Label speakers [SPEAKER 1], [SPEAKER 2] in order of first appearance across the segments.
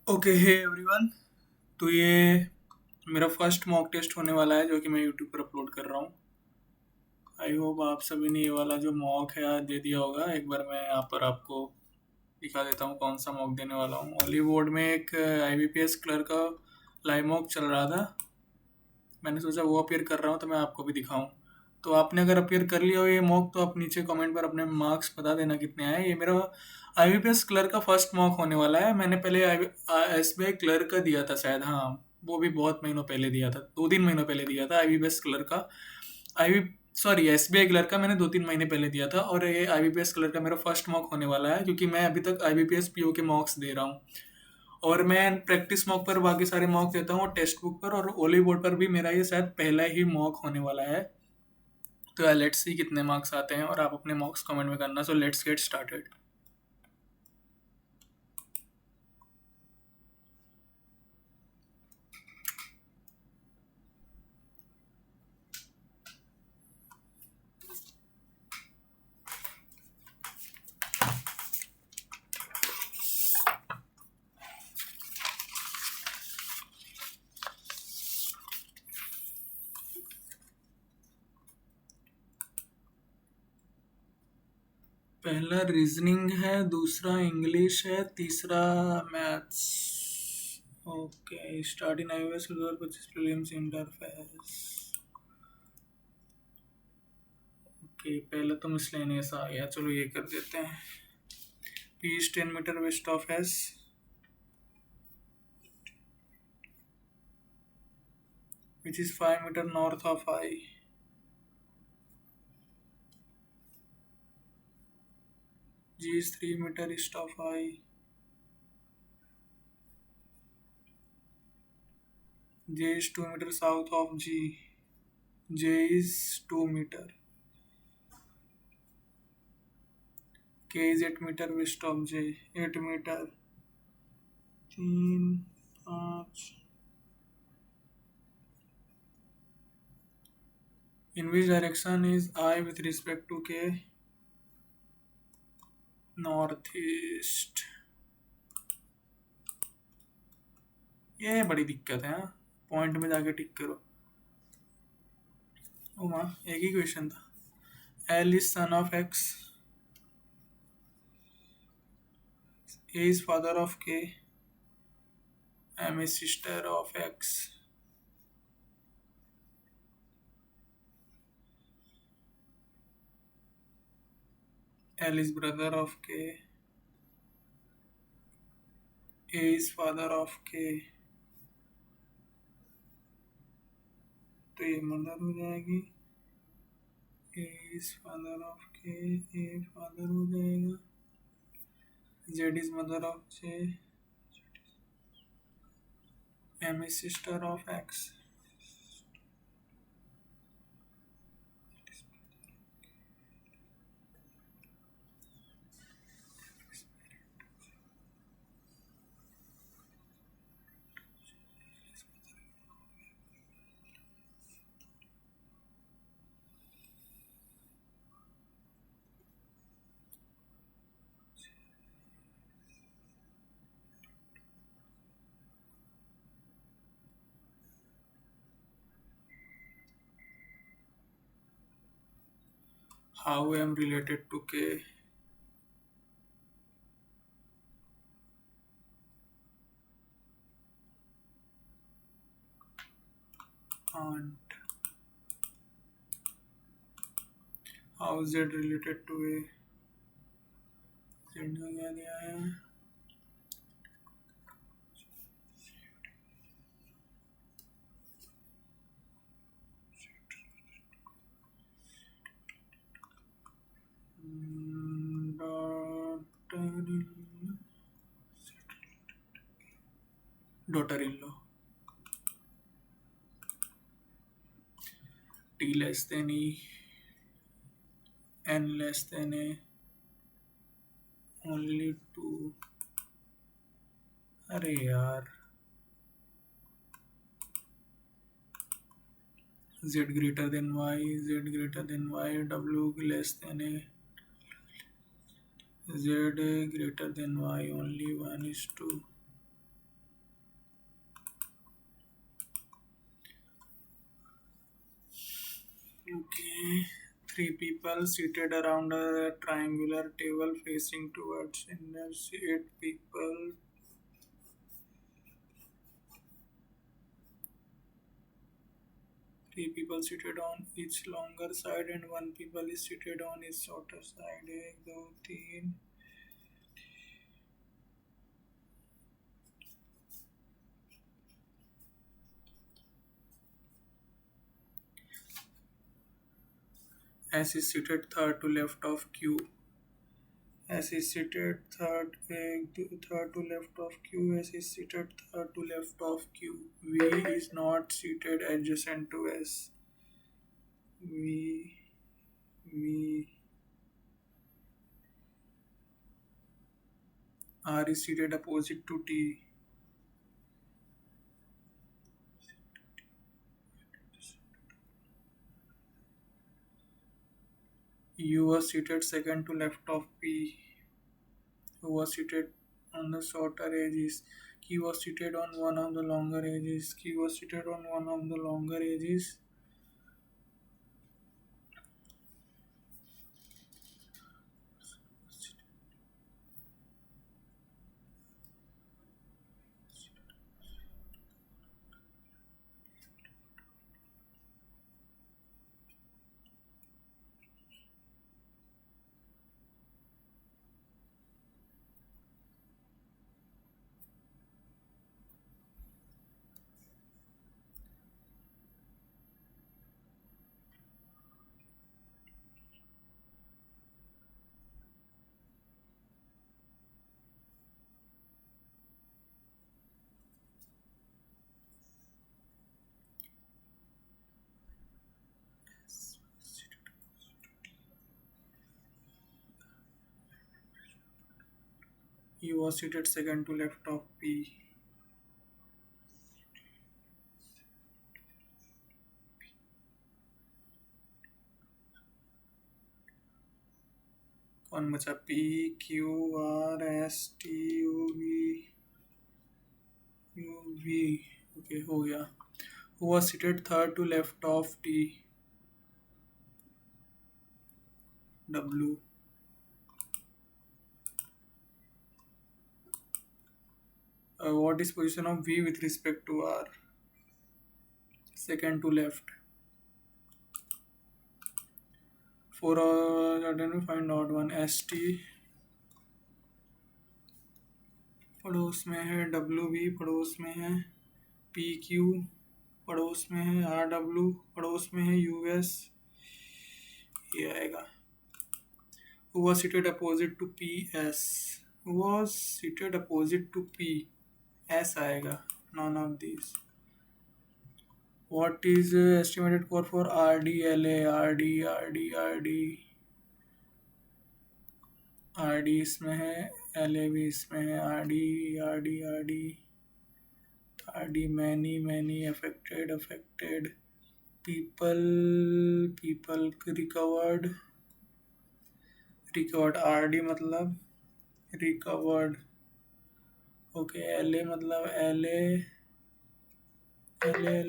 [SPEAKER 1] Okay hey everyone. तो ये मेरा फर्स्ट मॉक टेस्ट होने वाला है जो कि मैं यूट्यूब पर अपलोड कर रहा हूँ। आई होप आप सभी ने ये वाला जो मॉक है आज दे दिया होगा। एक बार मैं यहाँ पर आपको दिखा देता हूँ कौन सा मॉक देने वाला हूँ। ओनली बोर्ड में एक IBPS क्लर्क का लाइव मॉक चल रहा था। मैंने सोचा वो अपीयर कर रहा हूँ तो मैं आपको भी दिखाऊँ। तो आपने अगर अपीयर कर लिया हो ये मॉक तो आप नीचे कमेंट पर अपने मार्क्स बता देना कितने आए। ये मेरा IBPS क्लर्क का फर्स्ट मॉक होने वाला है। मैंने पहले SBI क्लर्क का दिया था शायद, हाँ वो भी बहुत महीनों पहले दिया था, 2-3 महीनों पहले दिया था IBPS क्लर्क का। आई सॉरी SBI क्लर्क का मैंने 2-3 महीने पहले दिया था और ये IBPS क्लर्क का मेरा फर्स्ट मॉक होने वाला है क्योंकि मैं अभी तक IBPS PO के मॉक्स दे रहा हूँ। और मैं प्रैक्टिस मॉक पर बाकी सारे मॉक देता हूँ और टेक्स्ट बुक पर और ओली बोर्ड पर भी मेरा ये शायद पहला ही मॉक होने वाला है। तो लेट्स सी कितने मार्क्स आते हैं और आप अपने मार्क्स कमेंट में करना। So let's get started. पहला रीजनिंग है, दूसरा इंग्लिश है, तीसरा maths. Okay, start in iOS 2025 prelims interface. Okay, पहले तो मिसलेनियस आ गया, चलो ये कर देते हैं। P is 10 meter west of S, which is 5 meter north of I. G is 3 meter east of I. J is 2 meter south of G. J is 2 meter. K is 8 meter west of J. 8 meter. 3, 5. In which direction is I with respect to K? Northeast. ये बड़ी दिक्कत है, हाँ point में जाके टिक करो। ओ माँ, एक ही क्वेश्चन था। L is son of X. A is father of K. M is sister of X. L is brother of K. A is father of K. तो ये मदर हो जाएगी। A is father of K. A father हो जाएगा। Z is mother of J. M is sister of X. How I am related to K? Aunt. How is Z related to A? Z का क्या दिया है? Daughter in law. T less than E. N less than A. Only 2. अरे यार, Z greater than Y, Z greater than Y, W less than A, Z greater than Y, only 1:2. Okay, three people seated around a triangular table facing towards inner eight people. Three people seated on each longer side and one people is seated on each shorter side. एक दो तीन. S is seated third to left of Q. S is seated third to left of Q. S is seated third to left of Q. V is not seated adjacent to S. V V R is seated opposite to T. U was seated second to left of P. Who was seated on the shorter edges. Q was seated on one of the longer edges. Q was seated on one of the longer edges. He was seated second to left of P. कौन बचा? P Q R S T U V. Okay हो गया. Who was seated third to left of T? W. What is position of V with respect to R? Second to left. For suddenly find out one. ST पड़ोस में है. WV पड़ोस में है. PQ पड़ोस में है. RW पड़ोस में है. US ये आएगा. Who was seated opposite to PS? Who was seated opposite to P? S आएगा. None of these. What is estimated core for RDLA? RD इसमें है. LA भी इसमें है. RD many affected people recovered. RD मतलब recovered. Okay LA मतलब LA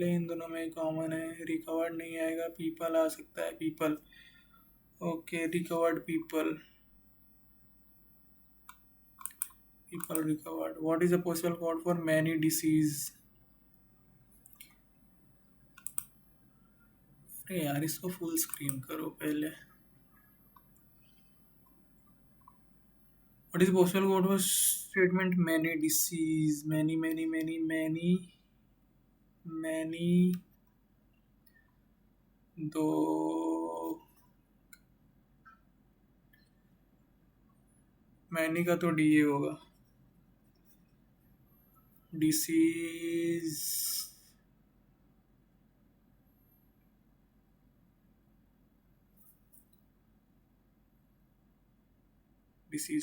[SPEAKER 1] इन दोनों में कॉमन है. रिकवर्ड नहीं आएगा. पीपल आ सकता है. People. Okay recovered people recovered. What is the possible code for many disease? अरे यार इसको फुल स्क्रीन करो पहले. What is the possible code for statement many disease? Many दो मैनी का तो DA होगा. डिसीज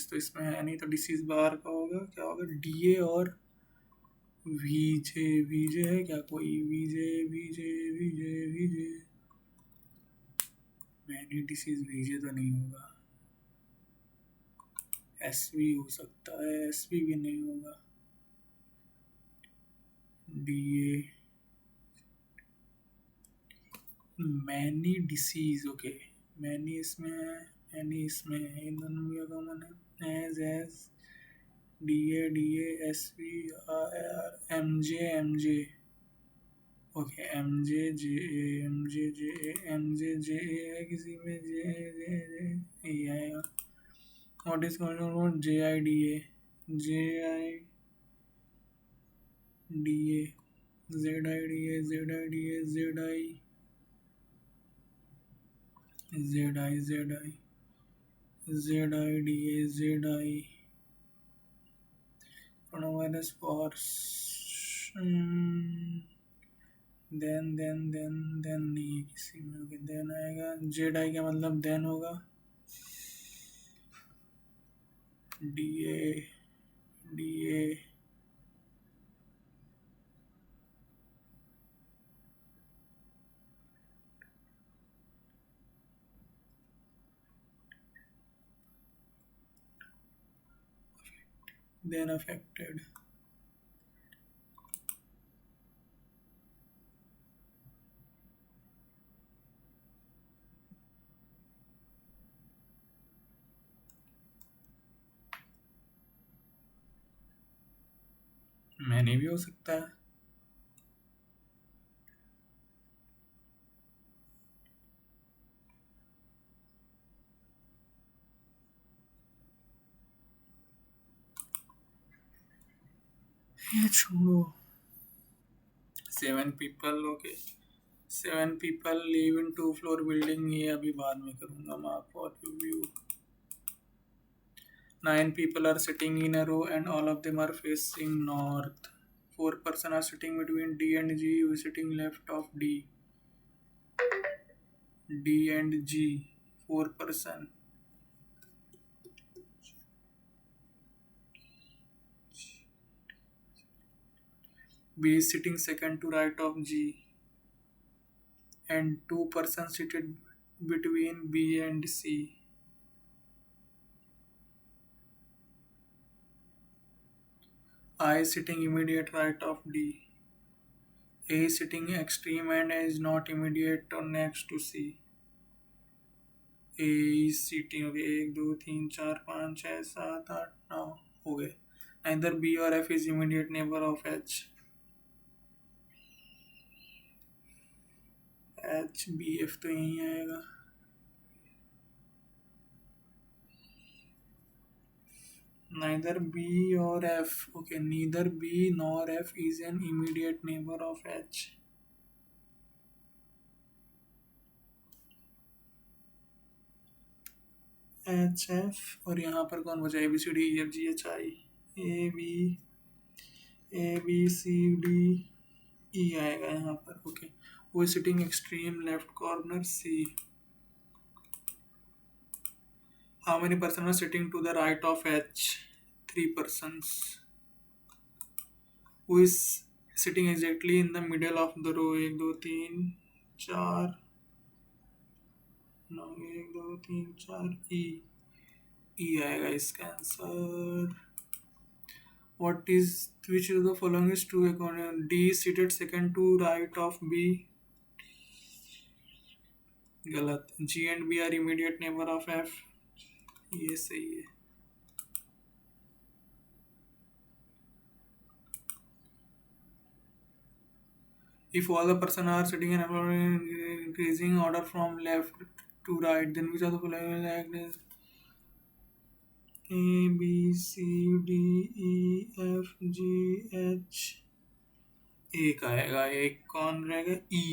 [SPEAKER 1] तो इसमें है नहीं, तो डिसीज बाहर का होगा. क्या होगा? DA और VJ है क्या कोई? VJ मैनी डिसीज VJ तो नहीं होगा. SV हो सकता है. SV भी नहीं होगा. DA many disease, okay. Many इसमें है, मैनी इसमें है, इन दोनों में क्या कॉमन है? As D A S V R M J, okay. M J A है, किसी में जे जे जे ये आएगा। What is called J I D A, J I D A, Z I D A, Z I D A, Z I Z I Z I Z I D A, Z I corona virus for then नहीं है किसी में, okay. Then आएगा, Z I का मतलब then होगा। D A D A then affected, मैंने भी हो सकता है। ये छोड़ो। 7 people, okay. 7 people live in 2 floor building, ये अभी बाद में करूँगा। Mark for view. 9 people are sitting in a row and all of them are facing north. 4 person are sitting between D and G, who is sitting left of D. D and G, 4 person. B is sitting second to right of G, and 2 persons seated between B and C. I is sitting immediate right of D. A is sitting extreme and is not immediate or next to C. A is sitting, okay, 1 2 3 4 5 6 7 8 9 हो गए। Neither B or F is immediate neighbor of H. H B F तो यहीं आएगा। Neither B or F, okay, neither B nor F is an immediate neighbor of H. H F, और यहाँ पर कौन बचा? A B C D E F G H I, A B C D E आएगा यहाँ पर, okay. वो sitting extreme left corner C. How many person are sitting to the right of H? 3 persons. Who is sitting exactly in the middle of the row? 1 2 3 4, no, 1 2 3 4 ई आएगा इसका answer. What is, which of the following is true according D is seated second to right of B? गलत। G and B are immediate neighbor of F, ये सही है। If all the person are sitting in increasing order from left to right, then which of the following will act as A B C D E F G H? एक आएगा, एक कौन रहेगा? E.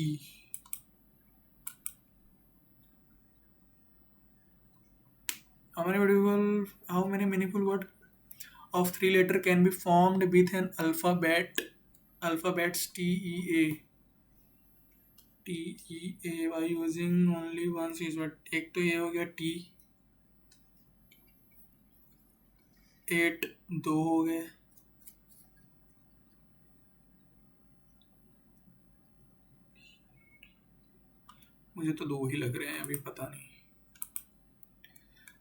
[SPEAKER 1] How many meaningful words of 3 letters can be formed with an alphabet? Alphabets T E A by using only one C word. एक तो ये हो गया T, 8 2 हो गए, मुझे तो 2 ही लग रहे हैं, अभी पता नहीं।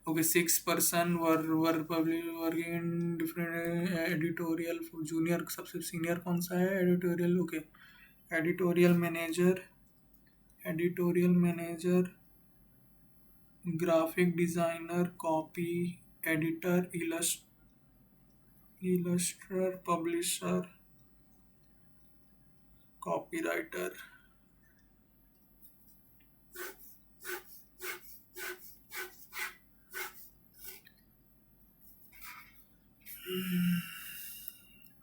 [SPEAKER 1] Okay. 6 person were working in different editorial. Junior सबसे सीनियर कौन सा है? Editorial, okay. Editorial manager editorial manager, graphic designer, copy editor, illustrator, publisher, copywriter.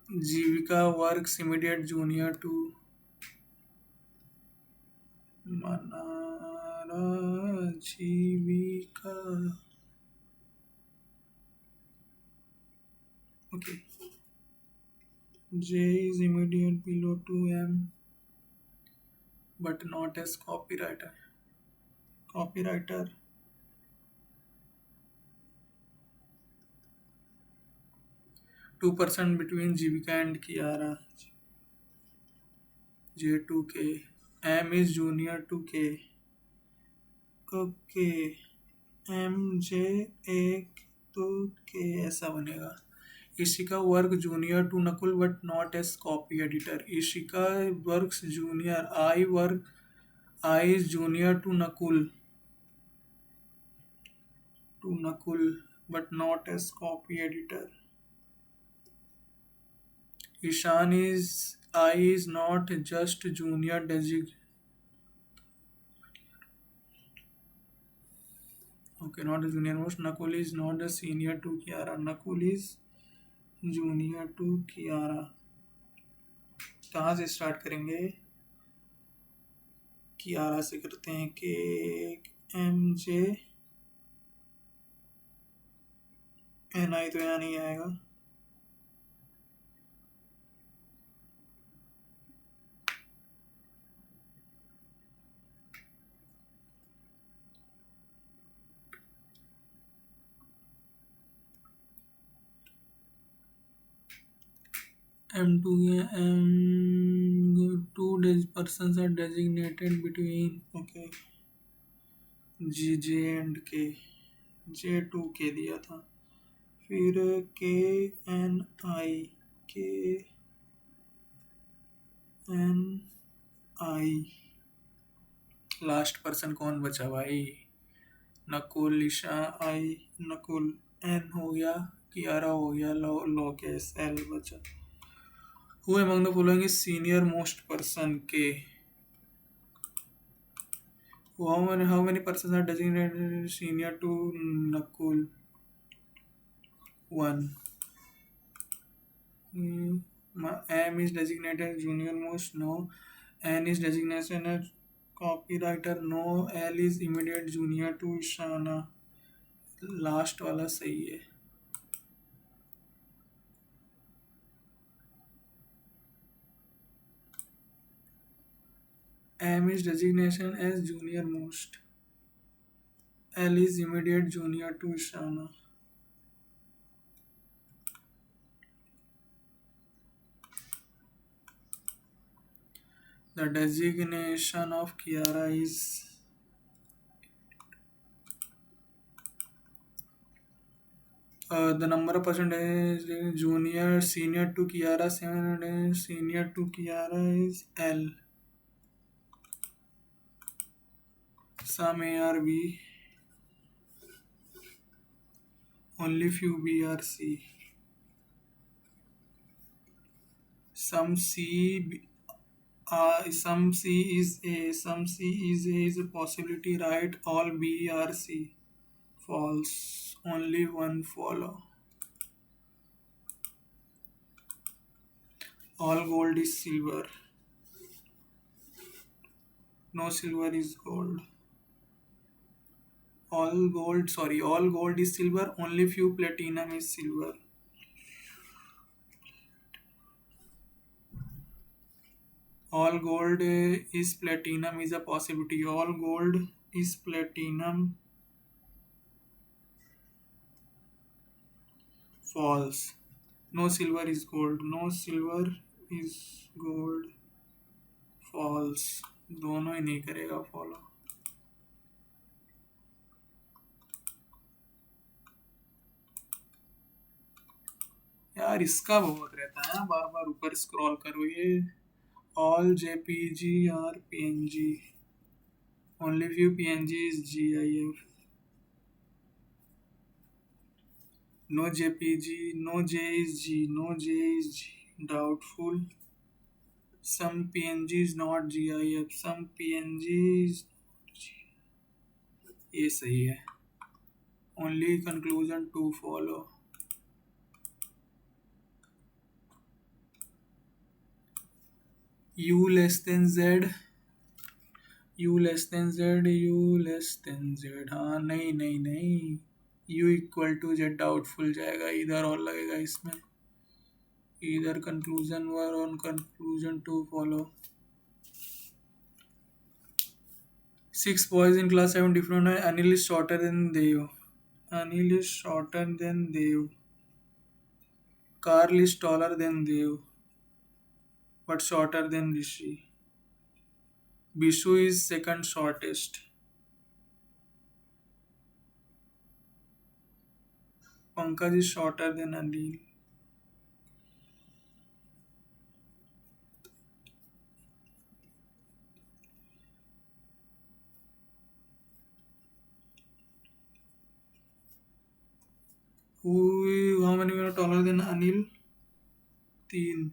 [SPEAKER 1] Jeevika works immediate junior to Manara Jeevika. Okay. J is immediate below 2M but not as copywriter. Copywriter. 2% between Jivika and Kiara. J to K. M is junior to K. Okay. M J एक तो K ऐसा बनेगा. Ishika work junior to Nakul but not as copy editor. Ishika works junior. I is junior to Nakul but not as copy editor. Ishan is I is not just junior Okay, not a junior most. Nakul is not a senior to Kiara. Nakul is junior to Kiara. कहाँ से start करेंगे? कियारा से करते हैं कि MJ NI तो यहाँ नहीं आएगा. M2 two persons are designated between okay J and K. J2 K दिया था. फिर KNI लास्ट पर्सन कौन बचा भाई? नकुल, ईशा, आई, नकुल, N हो गया, कियारा हो गया, लोकेश, L बचा. Who among the following is senior most person? K. How many persons are designated senior to Nakul? 1. M is designated junior most? No. N is designated as copywriter? No. L is immediate junior to Ishana. Last वाला सही है. M is designation as junior most. L is immediate junior to Ishana. The designation of Kiara is the number of percentage senior to Kiara 7, senior to Kiara is L. Some A are B, only few B are C. Some C is A, some C is a possibility, right? All B are C. False. Only one follow. All gold is silver. No silver is gold. All gold is silver. Only few platinum is silver. All gold is platinum is a possibility. All gold is platinum. False. No silver is gold. No silver is gold. False. दोनों ही नहीं करेगा follow. यार इसका बहुत रहता है, बार बार ऊपर scroll करो. ये ऑल JPG और PNG. Only few PNGs GIF. No JPG, no JSG, no JSG. Doubtful. Some PNGs not GIF, some PNGs. ये सही है. Only conclusion to follow. U less than Z. U less than Z. U less than Z. हाँ नहीं नहीं नहीं. U equal to Z doubtful जाएगा. इधर और लगेगा इसमें. Either conclusion one or conclusion two follow. 6 boys in class 7 different. Anil is shorter than Dev. Anil is shorter than Dev. Carl is taller than Dev, but shorter than Rishi. Bishu is second shortest. Pankaj is shorter than Anil. How many men are taller than Anil? 3.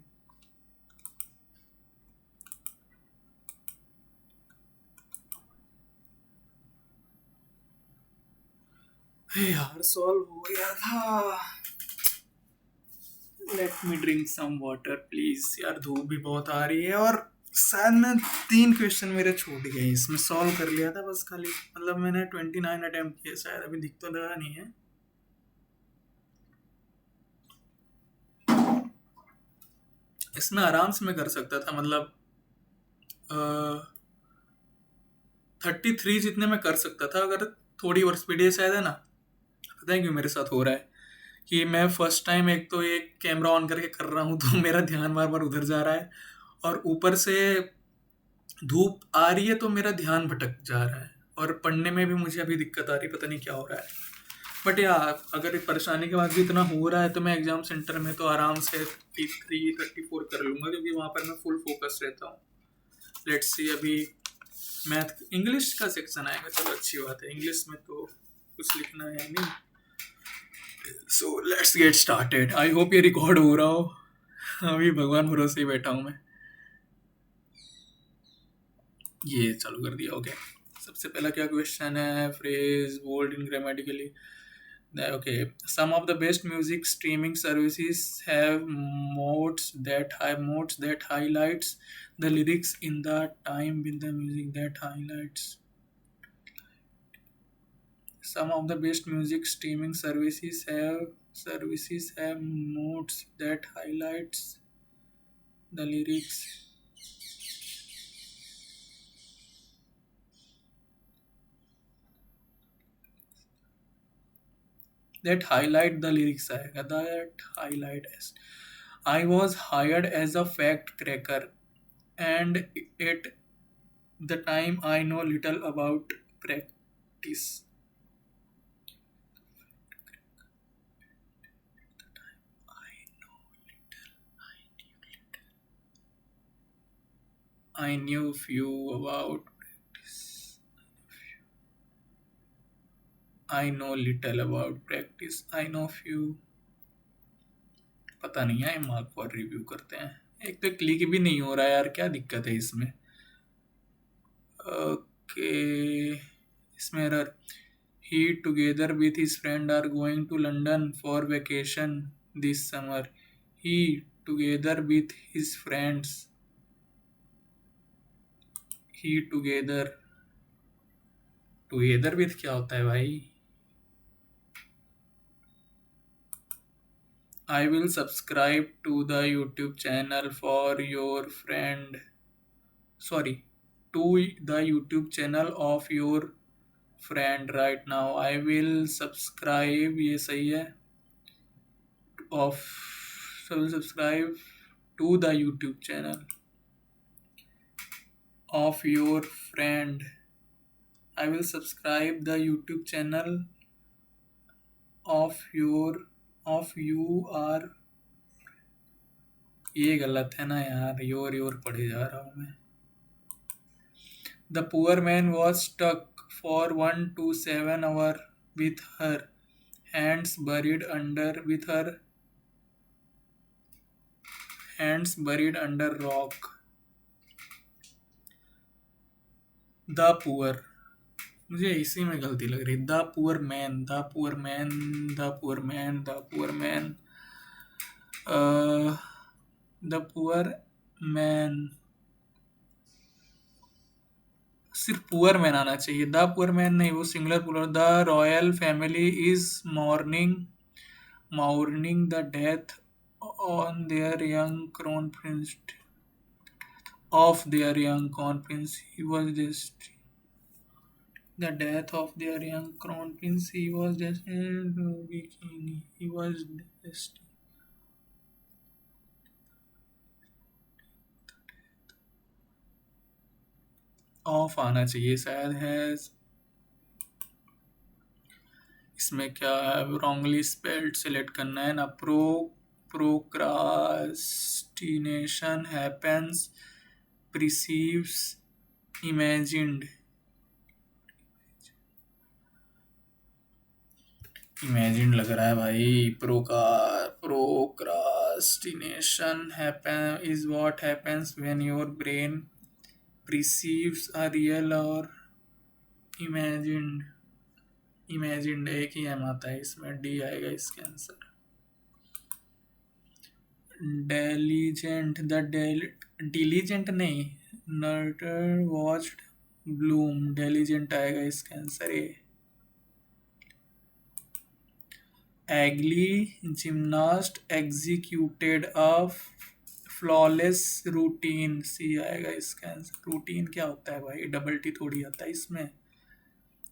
[SPEAKER 1] यार solve हो गया था. Let me drink some water please. यार धूप भी बहुत आ रही है और शायद मैं 3 क्वेश्चन मेरे छूट गए. इसमें सॉल्व कर लिया था बस खाली. मतलब मैंने 29 अटेम्प्ट किए. शायद अभी दिख तो लगा नहीं है. इसमें आराम से मैं कर सकता था. मतलब 33 जितने मैं कर सकता था अगर थोड़ी और स्पीड है. शायद है ना. पता है क्यों मेरे साथ हो रहा है कि मैं फर्स्ट टाइम एक तो एक कैमरा ऑन करके कर रहा हूँ तो मेरा ध्यान बार बार उधर जा रहा है और ऊपर से धूप आ रही है तो मेरा ध्यान भटक जा रहा है और पढ़ने में भी मुझे अभी दिक्कत आ रही है. पता नहीं क्या हो रहा है. बट यार अगर परेशानी के बाद भी इतना हो रहा है तो मैं एग्जाम सेंटर में तो आराम से 33-34 कर लूँगा क्योंकि वहाँ पर मैं फुल फोकस रहता हूँ. Let's see. अभी मैथ इंग्लिश का सेक्शन आएगा. चलो अच्छी बात है. इंग्लिश में तो कुछ लिखना है नहीं. So let's get started. I hope ये रिकॉर्ड हो रहा हो. अभी भगवान भरोसे ही बैठा हूँ मैं. ये चालू कर दिया. ओके. सबसे पहला क्या क्वेश्चन है. Phrase bold in grammatically. Okay, some of the best music streaming services have modes that highlights the lyrics in the time with the music that highlights. Some of the best music streaming services have modes that highlights the lyrics. That highlight the lyrics आएगा. That highlight as I was hired as a fact cracker and at the time I know little about practice. I knew few about practice. I know little about practice. I know few. पता नहीं है. Mark for review करते हैं. एक तो click भी नहीं हो रहा है यार. क्या दिक्कत है इसमें. ओके. इसमें error. He together with his friend are going to London for vacation this summer. He together with his friends. He together with क्या होता है भाई. I will subscribe to the YouTube channel for your friend. Sorry, to the YouTube channel of your friend right now. I will subscribe. ये सही है. Of so will subscribe to the YouTube channel of your friend. I will subscribe the YouTube channel of you are. ये गलत है ना यार. Your पढ़े जा रहा हूँ मैं. The poor man was stuck for 1 to 7 hours with her hands buried under with her hands buried under rock. The poor, मुझे इसी में गलती लग रही। The poor man, the poor man, the poor man, the poor man, the poor man, सिर्फ poor man आना चाहिए, the poor man नहीं, वो singular poor. The royal family is morning the death on their young crown Prince of their young crown prince. He was just the death of their young crown prince. He was destined to be king. He was destined. Of आना चाहिए शायद है। इसमें क्या है, wrongly spelled select करना है ना। Procrastination happens perceives imagined. Imagine लग रहा है भाई। Procrastination happen is what happens when your brain perceives a real और इमेजिन्ड एक ही एम आता है इसमें, डी आएगा इसके आंसर। डिलीजेंट नहीं, नर्टर वॉच्ड ब्लूम, डिलीजेंट आएगा इसका answer A. Agile gymnast executed a flawless routine, C आएगा इसका आंसर। रूटीन क्या होता है भाई, डबल टी थोड़ी आता है इसमें।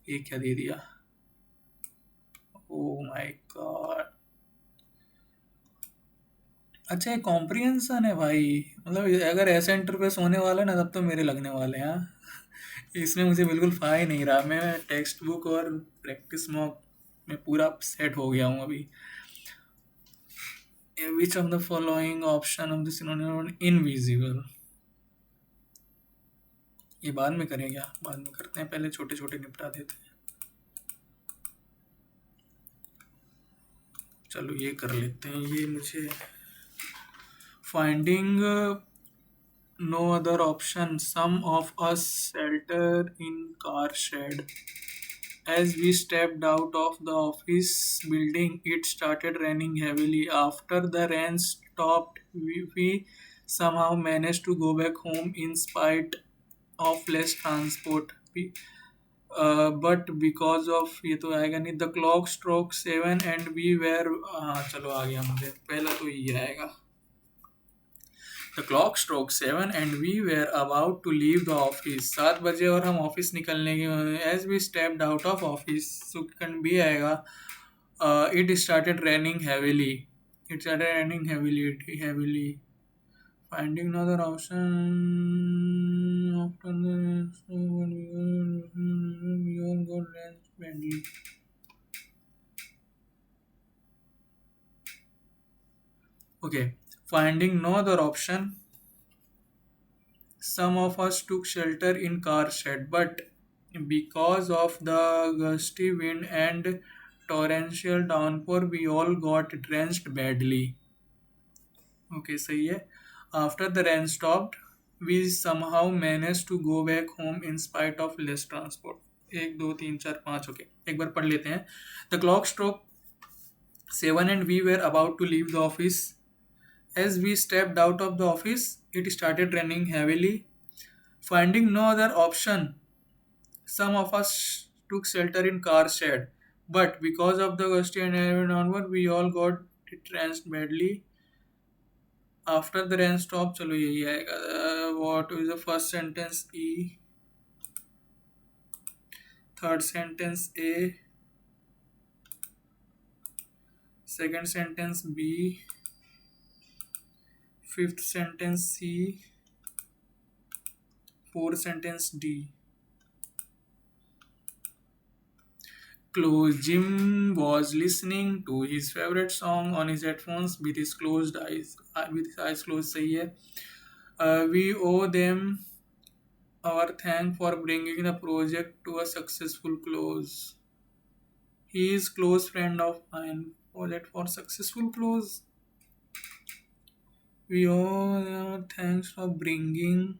[SPEAKER 1] ये क्या दे दिया, ओ माय गॉड। अच्छा ये कॉम्प्रिहेंशन है भाई, मतलब अगर ऐसा इंटरफेस होने वाला है ना तब तो मेरे लगने वाले हैं हाँ। इसमें मुझे बिल्कुल फा ही नहीं रहा, मैं टेक्स्ट बुक और प्रैक्टिस मॉक में पूरा सेट हो गया हूँ अभी। Which of the following option of the synonym invisible, ये बाद में करें क्या, बाद में करते हैं, पहले छोटे छोटे निपटा देते हैं। चलो ये कर लेते हैं, ये मुझे finding no other option, some of us shelter in car shed, as we stepped out of the office building it started raining heavily. After the rain stopped we somehow managed to go back home in spite of less transport. But because of, ये तो आएगा नहीं, the clock struck 7 and we were, हाँ चलो आ गया मुझे, पहला तो ये आएगा। The clock struck 7 and we were about to leave the office. 7 बजे और हम ऑफिस निकलने के, as we stepped out of office, second भी आएगा। It started raining heavily. It started raining heavily. Finding another option after the we all got drenched badly. Okay. Finding no other option, some of us took shelter in car shed, but because of the gusty wind and torrential downpour, we all got drenched badly. Okay, सही है। After the rain stopped, we somehow managed to go back home in spite of less transport. 1 2 3 4 5, okay एक बार पढ़ लेते हैं। The clock struck 7 and we were about to leave the office. As we stepped out of the office, it started raining heavily. Finding no other option, some of us took shelter in car shed, but because of the gusty and heavy downpour, we all got drenched badly. After the rain stopped, चलो यही आएगा। What is the first sentence? E. Third sentence A. Second sentence B. Fifth sentence C. Fourth sentence D. Jim was listening to his favorite song on his headphones with his eyes closed. सही है। We owe them our thanks for bringing the project to a successful close. He is close friend of mine. Project for successful close. We all thanks for bringing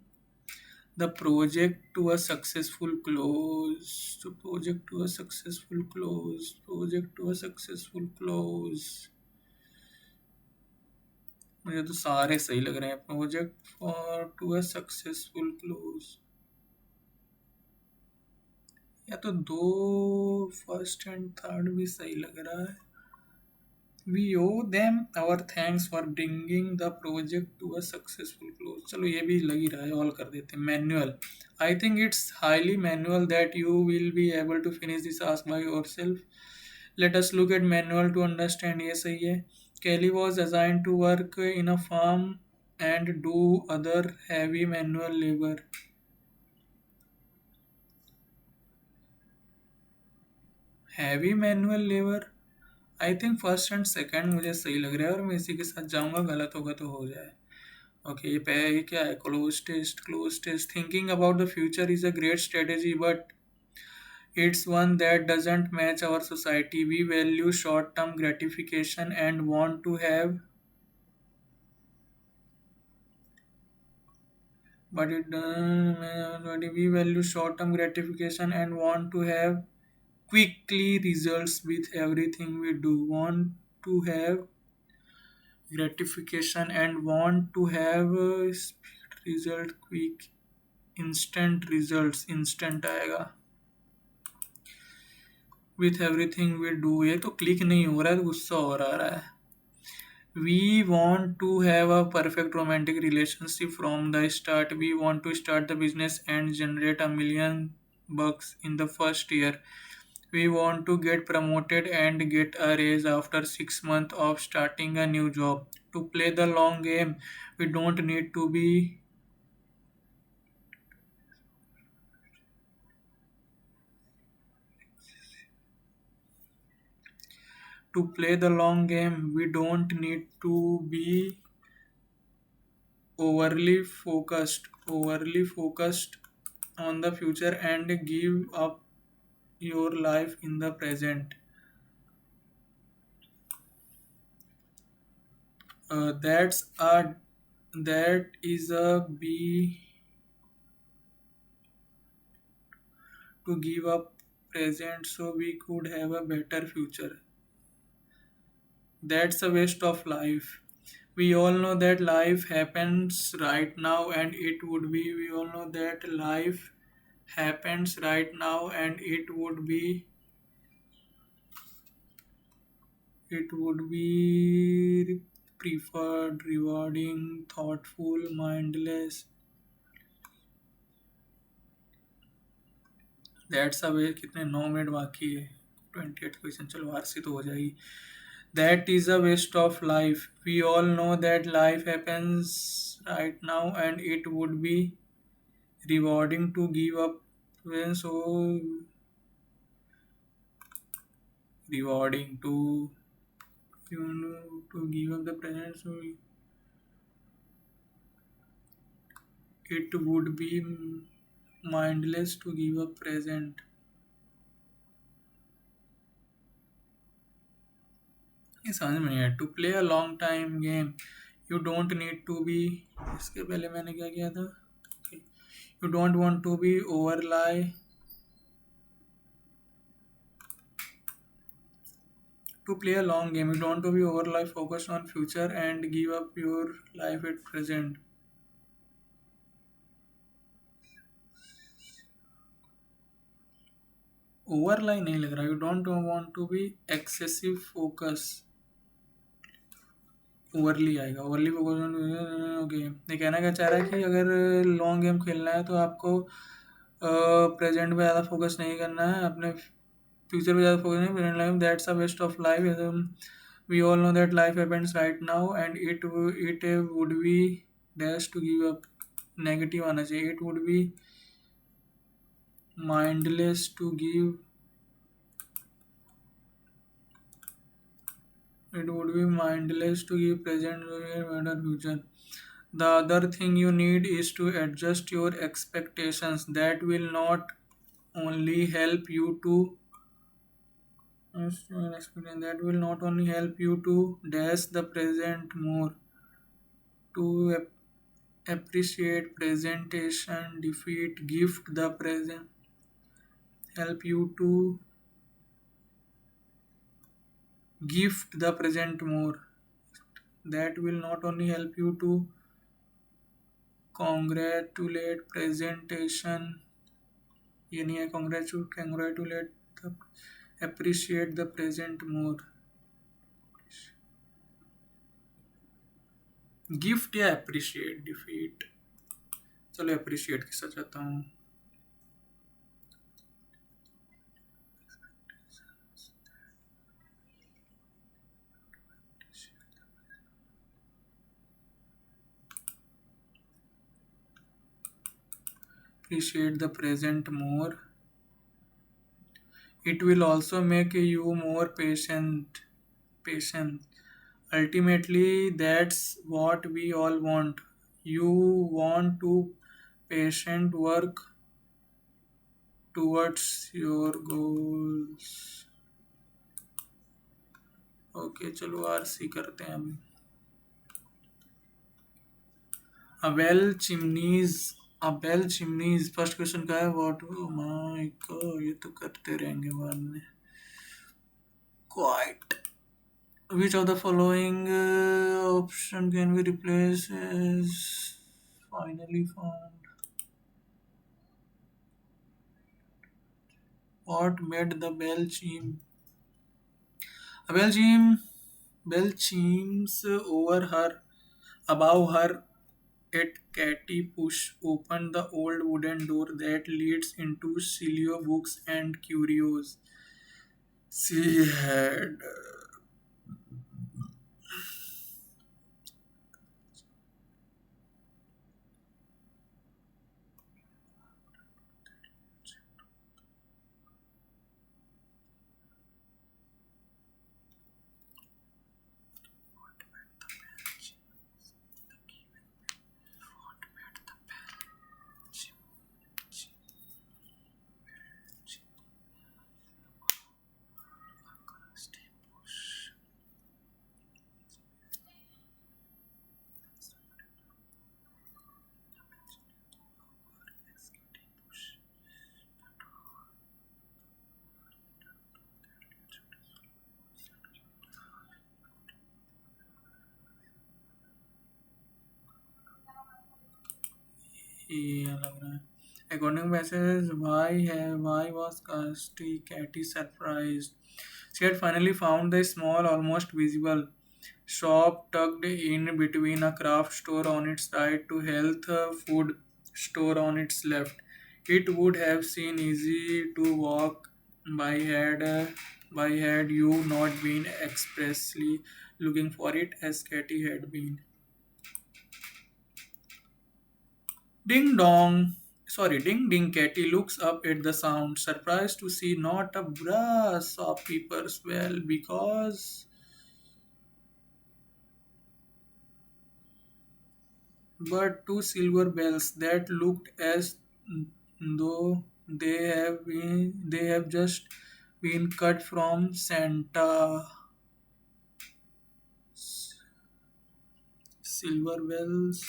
[SPEAKER 1] the project to a successful close. To project to a successful close. Project to a successful close. मुझे तो सारे सही लग रहे हैं. Project for to a successful close. या तो दो फर्स्ट एंड थर्ड भी सही लग रहा है. We owe them our thanks for bringing the project to a successful close. चलो ये भी लग ही रहा है. ऑल कर देते हैं. Manual. I think it's highly manual that you will be able to finish this task by yourself. Let us look at manual to understand. ये सही है. Kelly was assigned to work in a farm and do other heavy manual labor. Heavy manual labor. I think first and second मुझे सही लग रहा है और मैं इसी के साथ जाऊंगा. गलत होगा तो हो जाए. ओके ये क्या है? Cloze test. Cloze test. Thinking about the future is a great strategy but it's one that doesn't match our society. We value short term gratification and want to have but it we value short term gratification and want to have quickly results with everything we do. Want to have gratification and want to have speed result, quick, instant results. instant आएगा with everything we do. ये तो click नहीं हो रहा है तो गुस्सा हो रहा है. We want to have a perfect romantic relationship from the start. We want to start the business and generate $1 million in the first year. We want to get promoted and get a raise after 6 months of starting a new job. To play the long game, we don't need to be to play the long game. We don't need to be overly focused on the future and give up your life in the present. That's a that is a B to give up present so we could have a better future. That's a waste of life. We all know that life happens right now and it would be we all know that life happens right now and it would be preferred, rewarding, thoughtful, mindless. That's a way. कितने 9 minute बाकी है. 28 question. चलो RC तो हो जाएगी. That is a waste of life. We all know that life happens right now and it would be rewarding to give up when so rewarding to you know to give up the present so it would be mindless to give up present. ये समझ में नहीं है. To play a long time game you don't need to be. इसके पहले मैंने क्या किया था? You don't want to be overly. To play a long game, you don't want to be overly focused on future and give up your life at present. Overly नहीं लग रहा. You don't want to be excessive focus. Overly आएगा. Overly focus. Okay. ये कहना क्या चाह रहा है कि अगर लॉन्ग गेम खेलना है तो आपको प्रेजेंट पे ज़्यादा फोकस नहीं करना है. अपने फ्यूचर पे ज़्यादा फोकस नहीं. Present life that's a waste of life. We all know that life happens right now and it would be dash to give up. Negative आना चाहिए. It would be mindless to give. It would be mindless to give present or better future. The other thing you need is to adjust your expectations. That will not only help you to that will not only help you to dash the present more, to appreciate presentation, defeat, gift the present, help you to gift the present more. That will not only help you to congratulate presentation, ये नहीं है congratulate the, appreciate the present more. Gift या appreciate defeat, चलो appreciate के साथ जाता हूँ. Appreciate the present more. It will also make you more patient. Ultimately, that's what we all want. You want to patient work towards your goals. Okay चलो RC करते हैं अभी. अबेल चिमनीज फर्स्ट क्वेश्चन का है. व्हाट माय गॉड, ये तो करते रहेंगे बाद में. Quite. Which of the following option can we replace as finally found? What made the bell chime? A bell chimes above her at Katy push open the old wooden door that leads into Cilio Books and Curios. She had ये लग रहा है. According to message, why was Katy surprised? She had finally found the small, almost visible shop tucked in between a craft store on its right to health food store on its left. It would have seemed easy to walk by had you not been expressly looking for it as Katy had been. Ding dong. Sorry, ding ding. Katy looks up at the sound, surprised to see not a brass shopkeeper's bell, but two silver bells that looked as though they have just been cut from Santa. Silver bells.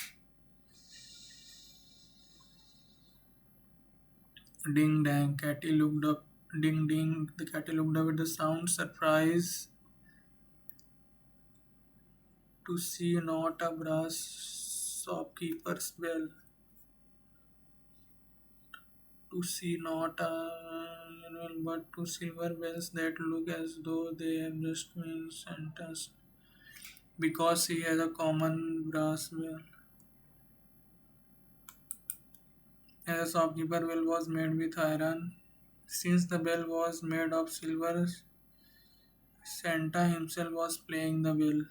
[SPEAKER 1] Ding dang. Katy looked up. Ding ding. The Katy looked up at the sound, surprised to see not a brass shopkeeper's bell. To see not but two silver bells that look as though they have just been sentenced because he has a common brass bell. As a shopkeeper bell was made with iron, since the bell was made of silver, Santa himself was playing the bell.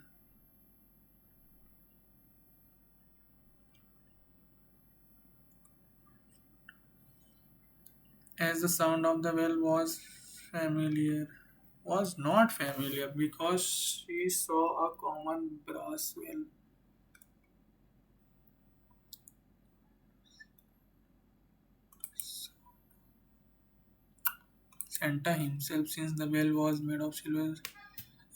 [SPEAKER 1] As the sound of the bell was not familiar because she saw a common brass bell. Santa himself, since the bell was made of silver,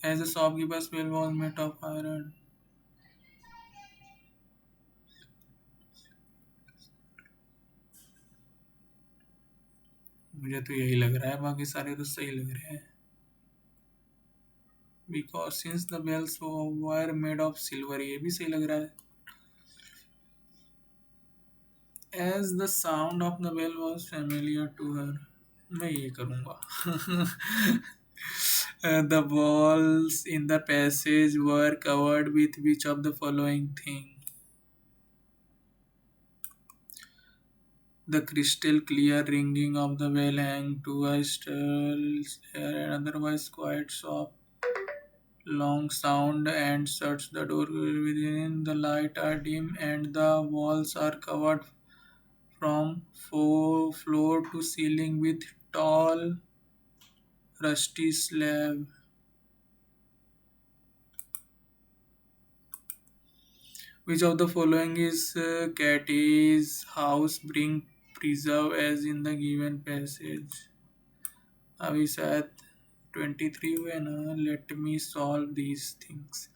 [SPEAKER 1] as the shopkeeper's bell was made of iron. मुझे तो यही लग रहा है, बाकी सारे तो सही लग रहे हैं. Because since the bells were made of silver, ये भी सही लग रहा है. As the sound of the bell was familiar to her. मैं ये करूँगा. The walls in the passage were covered with which of the following thing? The crystal clear ringing of the bell hang to a still and otherwise quite soft. Long sound and shuts the door within. The light are dim and the walls are covered from floor to ceiling with tall rusty slab. Which of the following is Cathy's house bring preserve as in the given passage? अभी शायद 23 हुए ना. Let me solve these things.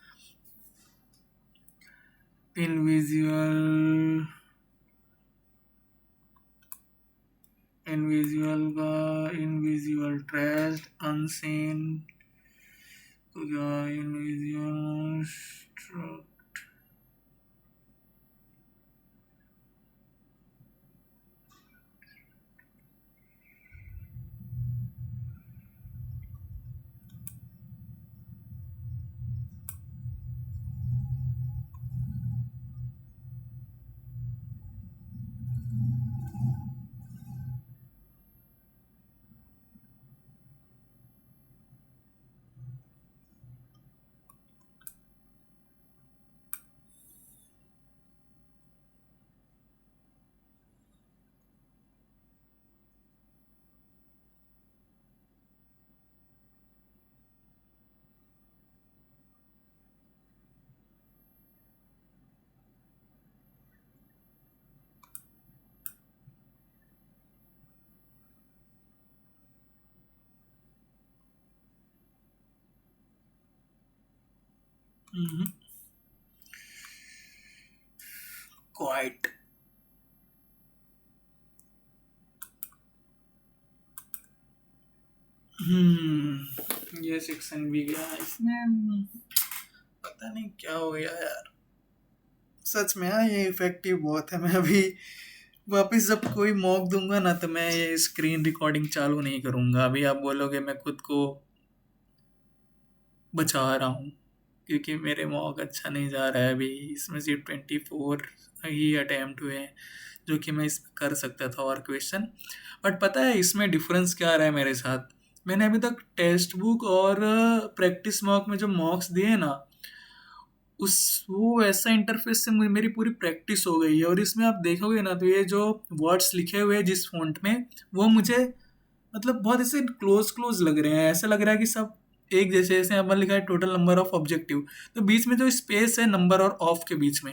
[SPEAKER 1] Invisible traced, unseen, invisible struck. Quite. ये section भी गया इसमें. पता नहीं क्या हो गया यार. सच में हाँ, ये इफेक्टिव बहुत है. मैं अभी वापस जब कोई मॉक दूंगा ना तो मैं ये स्क्रीन रिकॉर्डिंग चालू नहीं करूंगा. अभी आप बोलोगे मैं खुद को बचा रहा हूँ क्योंकि मेरे मॉक अच्छा नहीं जा रहा है. अभी इसमें सिर्फ 24 ही अटैम्प्ट हुए हैं जो कि मैं इसमें कर सकता था और क्वेश्चन. बट पता है इसमें डिफरेंस क्या आ रहा है मेरे साथ. मैंने अभी तक टेक्स्ट बुक और प्रैक्टिस मॉक में जो मॉक्स दिए ना उस वो ऐसा इंटरफेस से मेरी पूरी प्रैक्टिस हो गई है. और इसमें आप देखोगे ना तो ये जो वर्ड्स लिखे हुए हैं जिस फॉन्ट में वो मुझे मतलब बहुत ऐसे क्लोज क्लोज लग रहे हैं. ऐसा लग रहा है कि सब एक जैसे. जैसे यहाँ पर लिखा है टोटल नंबर ऑफ ऑब्जेक्टिव, तो बीच में जो स्पेस है नंबर और ऑफ के बीच में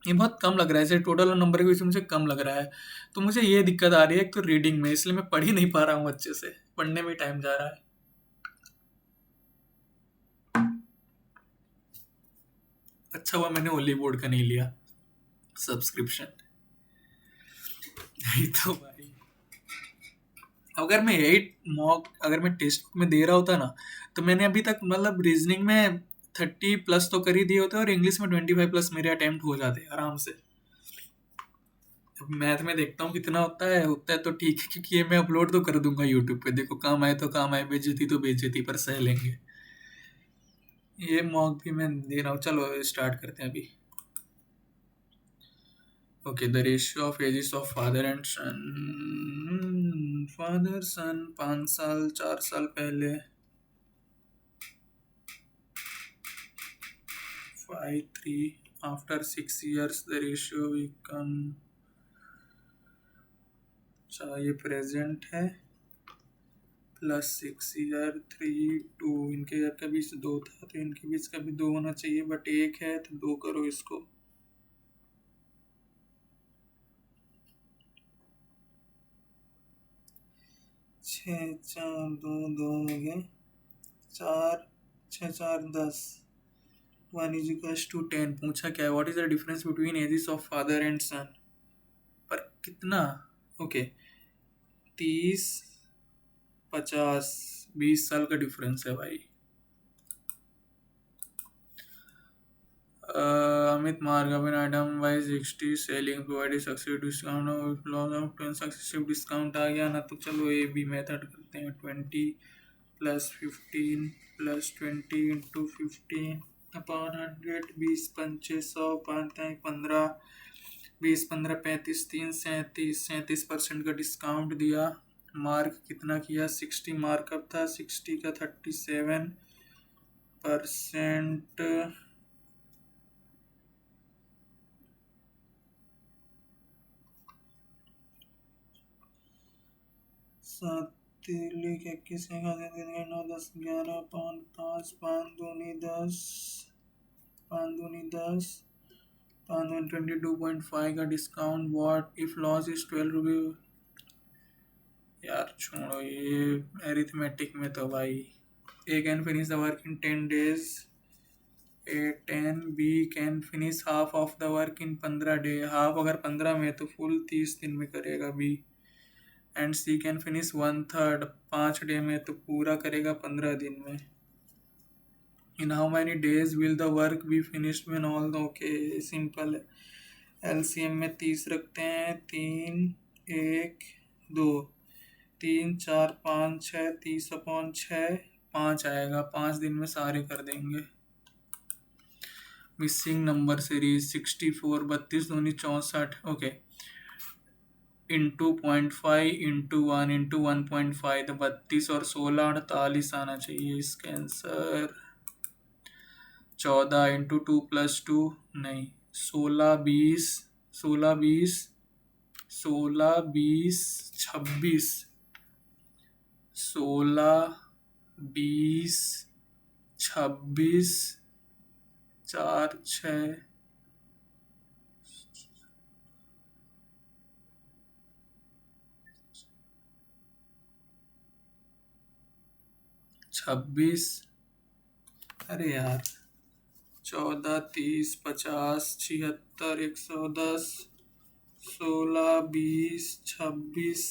[SPEAKER 1] ये बहुत कम लग रहा है. जैसे टोटल और नंबर के बीच में मुझे कम लग रहा है. तो मुझे ये दिक्कत आ रही है एक तो रीडिंग में, इसलिए मैं पढ़ ही नहीं पा रहा हूँ अच्छे से. पढ़ने में टाइम जा रहा है. अच्छा हुआ मैंने ओली बोर्ड का नहीं लिया सब्सक्रिप्शन. नहीं तो भाई अगर मैं टेस्ट बुक में दे रहा होता ना तो मैंने अभी तक मतलब रीजनिंग में 30+ तो कर ही दिए होते और इंग्लिश में 25+ मेरे अटेम्प्ट हो जाते आराम से. अब मैथ में देखता हूँ कितना होता है तो ठीक है क्योंकि ये मैं अपलोड तो कर दूंगा यूट्यूब पे. देखो काम आए तो काम आए, बेइज्जती तो बेइज्जती पर सह लेंगे. ये मॉक भी मैं दे रहा हूँ. चलो स्टार्ट करते हैं अभी. Okay, the ratio of ages of father and son. Father son 5 साल 4 साल पहले 5-3. After 6 years the ratio become. अच्छा ये प्रेजेंट है प्लस 6 year 3-2. इनके ईयर के बीच 2 था तो इनके बीच का भी 2 होना चाहिए बट 1 है तो 2 करो इसको. छः चार दो दो हो गए, 4 6 4 10, 1 इज इक्वल्स टू 10। पूछा क्या है, what is the difference between ages of father and son, पर कितना, ओके 30 50 20 साल का डिफरेंस है भाई। अमित मार्गविन item wise 60 selling provided successive discount loss of 10 successive discount आ गया ना, तो चलो ये भी मेथड करते हैं। 20 प्लस 15 प्लस 20 इंटू 15 अपॉन 100, 20 पंचे 100 5 15, 20 15 35 3 37% का डिस्काउंट दिया। मार्क कितना किया, 60 मार्कअप था, 60 का 37%, सात 21 9 10 11 5 5 दूनी 10 5 दूनी 10 5 दूनी 22.5 का discount. What if loss is 12 रुपये। यार छोड़ो ये एरिथमेटिक में तो भाई, A can finish the work in 10 days, A 10, B can finish half of the work in 15 day, half अगर 15 में तो फुल 30 दिन में करेगा B, and C can finish 1/3 5 day में तो पूरा करेगा 15 दिन में। In how many days will the work be finished when all the, okay simple है। एलसीएम में 30 रखते हैं, 3 1 2 3 4 5 6, 30/6 5 आएगा, 5 दिन में सारे कर देंगे। मिसिंग नंबर सीरीज 64 32 दूनी 64, ओके इंटू 0.5 इंटू 1 इंटू 1.5, तो 32 और 16 48 आना चाहिए इसका आंसर। 14 इंटू 2 प्लस 2 नहीं, 16 20 16 20 16 20 26 16 20 26 4 6 26, अरे यार 14 30 50 76 110 16 20 26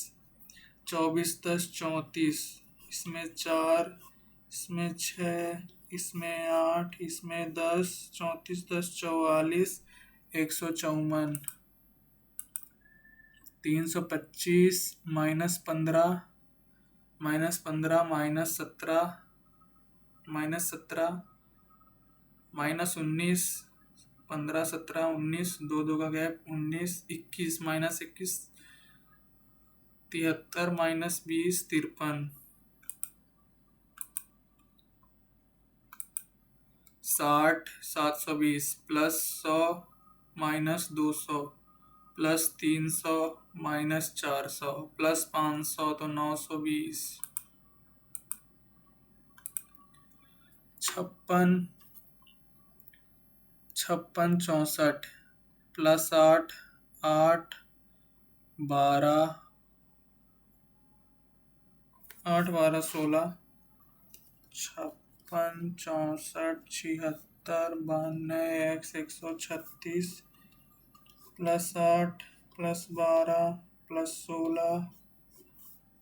[SPEAKER 1] 24 10 34, इसमें 4 इसमें 6 इसमें 8 इसमें 10 34 10 44 154, 325 -15 -15 -17 -17 -19 15 17 19 दो दो का gap 19 21 -21 73 -20 53 60 720 plus 100 minus 200 plus 300 minus 400 plus 500 तो 920 56 56 64 plus 8 8 12 8 12 16 56 64 76 92 x 136 plus 8 plus 12 plus 16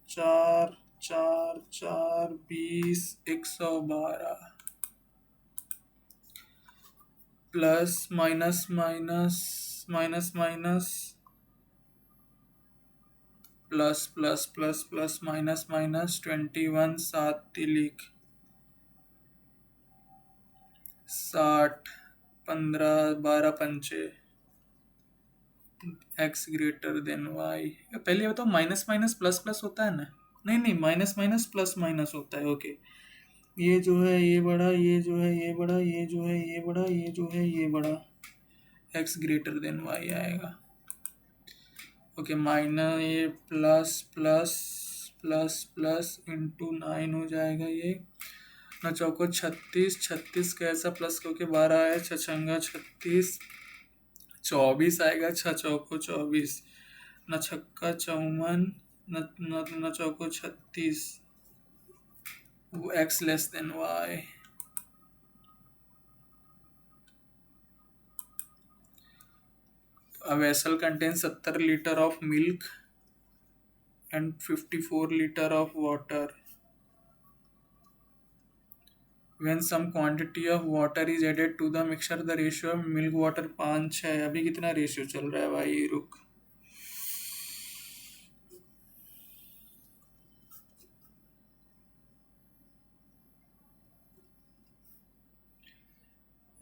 [SPEAKER 1] 4 4 4 20 112 plus minus minus minus minus plus plus plus plus minus minus 21 7 तिलिक 60 15 12 पंचे एक्स ग्रेटर देन वाई। पहले बताओ माइनस माइनस प्लस प्लस होता है ना, नहीं नहीं माइनस माइनस प्लस माइनस होता है, ओके ये जो है ये बड़ा, ये जो है ये बड़ा, ये जो है ये बड़ा, ये जो है ये बड़ा, एक्स ग्रेटर देन वाई आएगा। ओके माइनस ये plus plus plus plus into 9 हो जाएगा, ये ना चौको 36 36 कैसा प्लस करके 12 है, छछंगा 36 24 आएगा, 6 चौको 24 ना छक्का 54 न चौको 36, x less than y. A vessel contains 70 liter of milk and 54 liter of water. When some quantity of water is added to the mixture, the ratio of milk water 5 है. अभी कितना रेशियो चल रहा है भाई? रुक.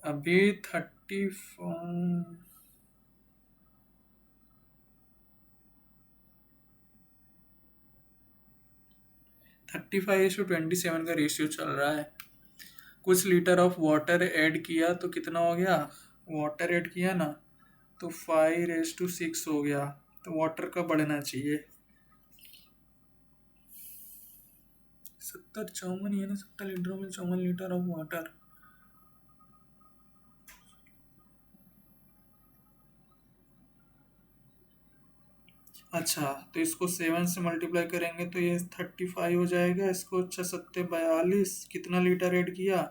[SPEAKER 1] अभी 35:27 का रेशियो चल रहा है. कुछ लीटर ऑफ वाटर ऐड किया तो कितना हो गया? वाटर ऐड किया ना तो 5:6 हो गया. तो वाटर का बढ़ना चाहिए. 54 ही है ना, 70 लीटरों में 54 लीटर ऑफ वाटर. अच्छा, तो इसको 7 से मल्टीप्लाई करेंगे तो ये 35 हो जाएगा. इसको 6×7=42. कितना लीटर ऐड किया?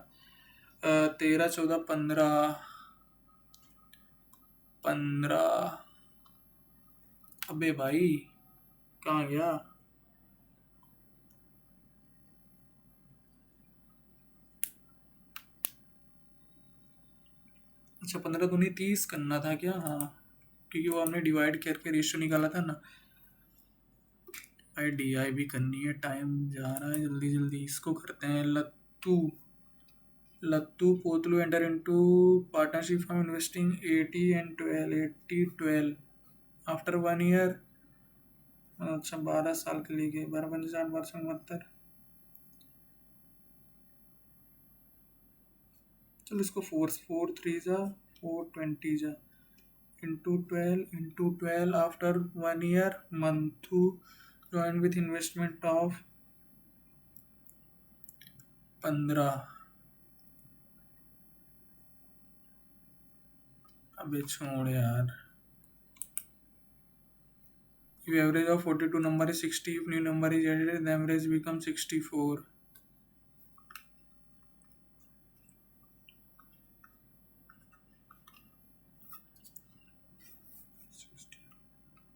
[SPEAKER 1] 13, 14, 15. अबे भाई कहाँ गया? अच्छा, 15 दूनी 30 करना था क्या? हाँ, क्योंकि वो हमने डिवाइड करके रेशियो निकाला था ना. भाई DI भी करनी है. टाइम जा रहा है जल्दी जल्दी. इसको करते हैं. Lattu Potlu enter into partnership from investing 80 and 12, 80, 12 after 1 year. अच्छा, 12 साल के लिए गए. 12, 5, 8, 12, 72. चलो इसको 4 3 जा इंटू 12 आफ्टर 1 ईयर. मंथू ज्वाइन विथ इन्वेस्टमेंट ऑफ 15. अबे छोड़ यार. If average of 42 number is 60, if new number is added, the average becomes 64.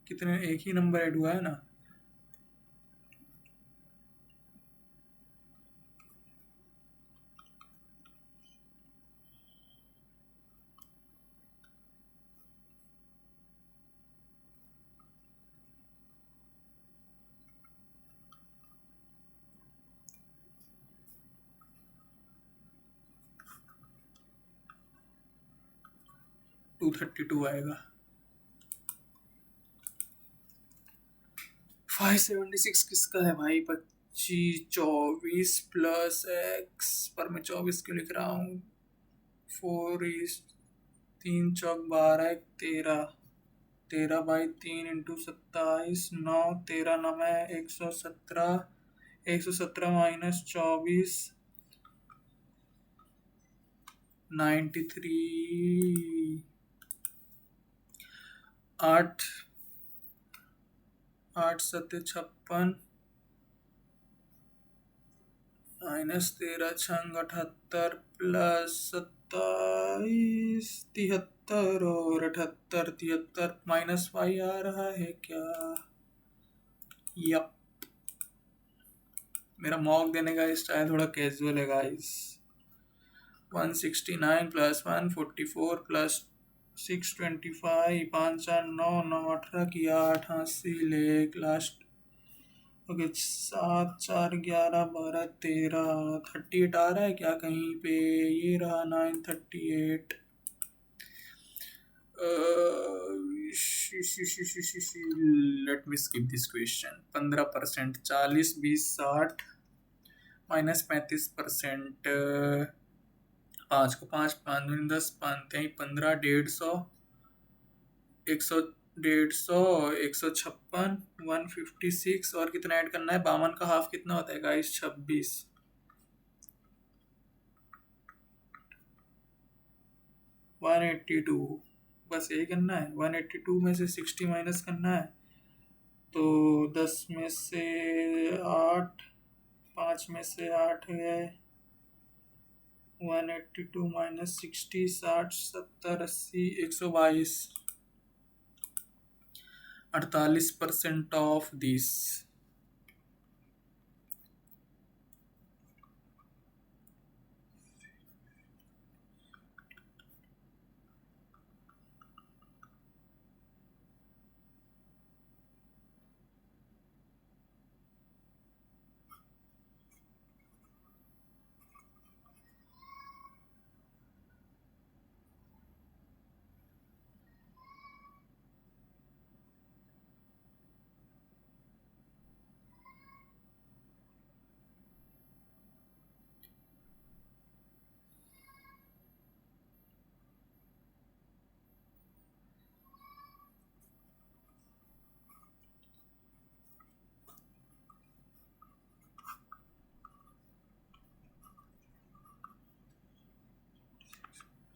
[SPEAKER 1] कितने? एक ही नंबर ऐड हुआ है ना. टू 32 आएगा. 576 किसका है भाई? 25, 24 प्लस x पर मैं 24 क्यों लिख रहा हूँ? 3 चौक 12, 13. 13/3 इंटू 27. 9, 13 9 है 117. 117 माइनस 24, 93. 8 8 7 56 माइनस 13 6 78 प्लस 27 73 और 78 73 माइनस 5 आ रहा है क्या? यप. मेरा मॉक देने का स्टाइल थोड़ा कैजुअल है गाइस. 169 plus 144 plus 625. 5 4 9 9 18 की 8 80 लेक लास्ट. ओके, 7 4 11 12 13. 38 आ रहा है क्या कहीं पे? ये रहा 938. Let me skip this question. 15%. 40 20 60 minus 35%. 5 को 5 5 10 5 15 150 100 150 156 156 और कितना ऐड करना है? 52 का हाफ कितना होता है गाइस? 26. 182. बस यही करना है. 182 में से 60 माइनस करना है तो 10 में से 8, 5 में से 8 गए, 182 माइनस 60, 60, 70, 80, 122, 48% ऑफ दिस।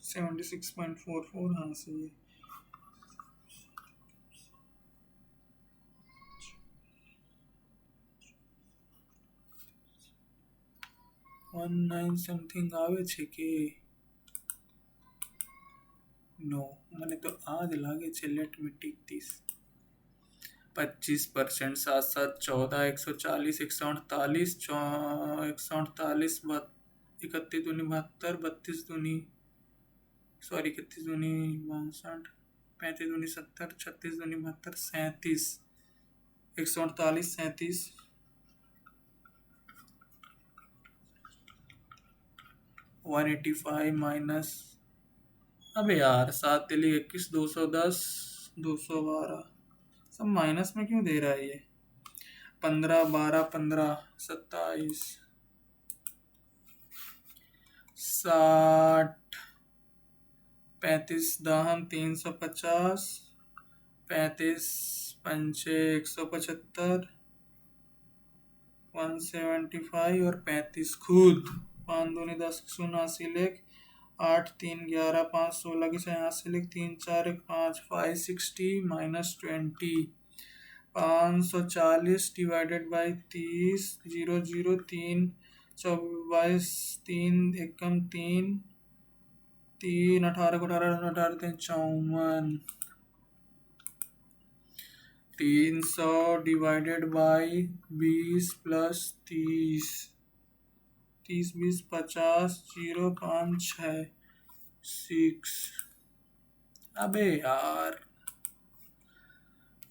[SPEAKER 1] सेवेंटी 6.44, हाँ सही है। वन नाइन समथिंग आवे छे के नो, मैंने तो आज लागे छे। Let me tick this. 25%, 7, 7, 14, 140, 148, 148, 31 दूनी 72, 32 दूनी, सॉरी 31 दूनी 62, 35 दूनी 70, 36 दूनी 72, 37, 148, 37, 185 माइनस, अबे यार 7 तिली 21, 210, 212, सब माइनस में क्यों दे रहा है ये। 15, 12, 15, 27, 60, 35 दहम 350, 35 पंचे 175, 175 और 35 खुद। 5 दूनी 10, 89 लेख, 8, 3, 11, 5, 16 की 86 लेख, 3, 4, 1, 5, 560 माइनस 20, 540 डिवाइडेड बाई 30, 0, 0, 3, 24, 3, एकम 3, 3, 18 को 18, 18, 54, 300 डिवाइडेड बाई 20 प्लस 30, 30, 20, 50, 0, 5, 6, 6, अबे यार।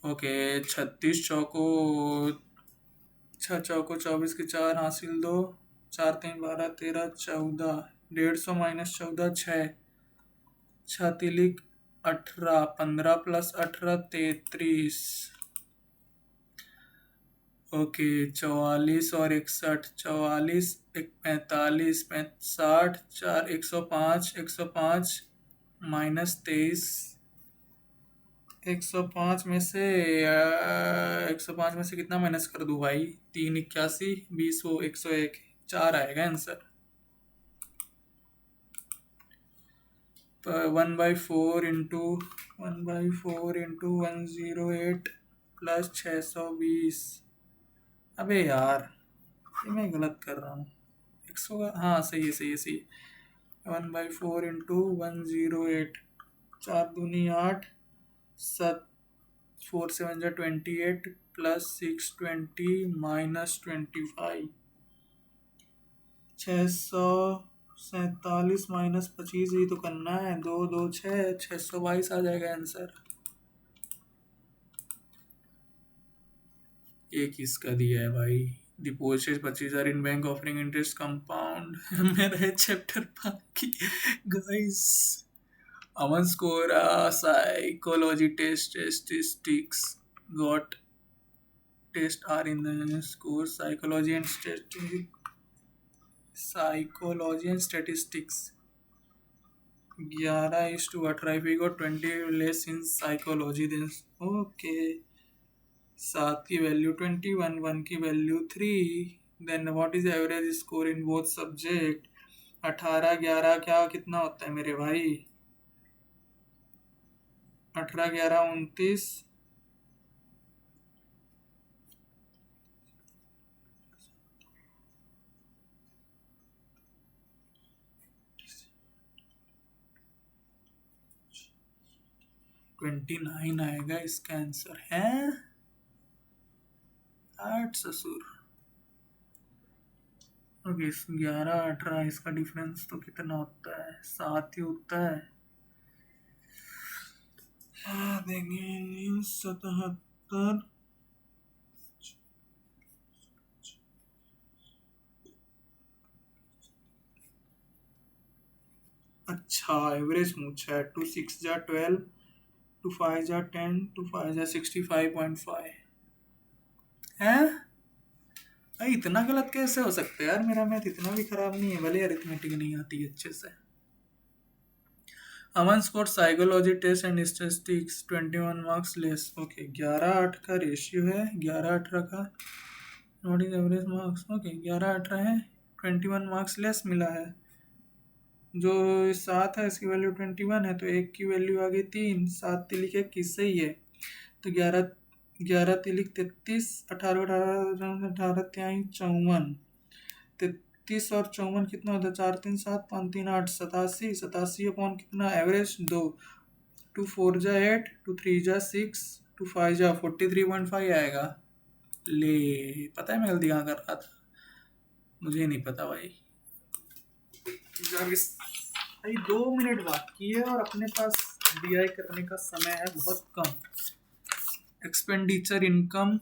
[SPEAKER 1] ओके 36 चौको 6 चौको 24 के 4 हासिल 2, 4, 3, 12, 13, 14, 150 माइनस 14, 6, 6 तिलिक 18, 15 प्लस 18, 33। ओके 44 और 61, 44, 45, 60, 4, 105, 105 माइनस 23, 105 में से 105 में से कितना माइनस कर दूं भाई। 3, 81, 20, 101, 4 आएगा आंसर। 1/4 into 1/4 into 108 plus 620। अबे यार ये मैं गलत कर रहा हूँ। 100 का हाँ सही है सही है सही है। 1/4 इंटू 108, 4 दूनी 8, 7, 4 7 जा 28 प्लस 620 माइनस 25, 647 माइनस 25 ही तो करना है। 2, 2, 6, 622 आ जाएगा आंसर। ये किसका दिया है भाई। Deposit 25,000 in bank offering interest compound. मेरा चैप्टर बाकी guys. Aman score psychology test statistics got test are in the score psychology and statistics 11:18। if we got 20 less in psychology then okay। 7 की वैल्यू 21, 1 की value 3, then what is average score in both subject. 18, 11 क्या कितना होता है मेरे भाई। 18, 11, 29, 29 आएगा इसका आंसर है। 8 ससुर। ओके, 11 18 इसका डिफरेंस तो कितना होता है? 7 ही होता है। देखेंगे 77। अच्छा, एवरेज पूछा है। 2 6 जा 12, 2 5 जा 10, 2 5 जा 65.5 है। भाई इतना गलत कैसे हो सकता है यार? मेरा मैथ इतना भी खराब नहीं है, भले अरिथमेटिक नहीं आती अच्छे से। Aman score psychology test and statistics 21 marks less. Okay, 11-8 का रेशियो है, 11-18 का। Not is average marks. Okay, 11-18 है, 21 मार्क्स लेस मिला है। जो 7 है इसकी वैल्यू 21 है, तो एक की वैल्यू आ गई 3। 7 तिलिक 21 सही है, तो 11 11 तिलिक 33, 18 18 18 त्याई 54। 33 और 54 कितना होता है? 4 3 7 5 3 8 87। 87 अपॉन कितना? एवरेज 2। 2 4 जा 8, 2 3 जा 6, 2 5 जा 43.5 आएगा। ले, पता है मैं गलती कहाँ कर रहा था? मुझे नहीं पता भाई। भाई 2 मिनट बाकी है और अपने पास डीआई करने का समय है बहुत कम। Expenditure income.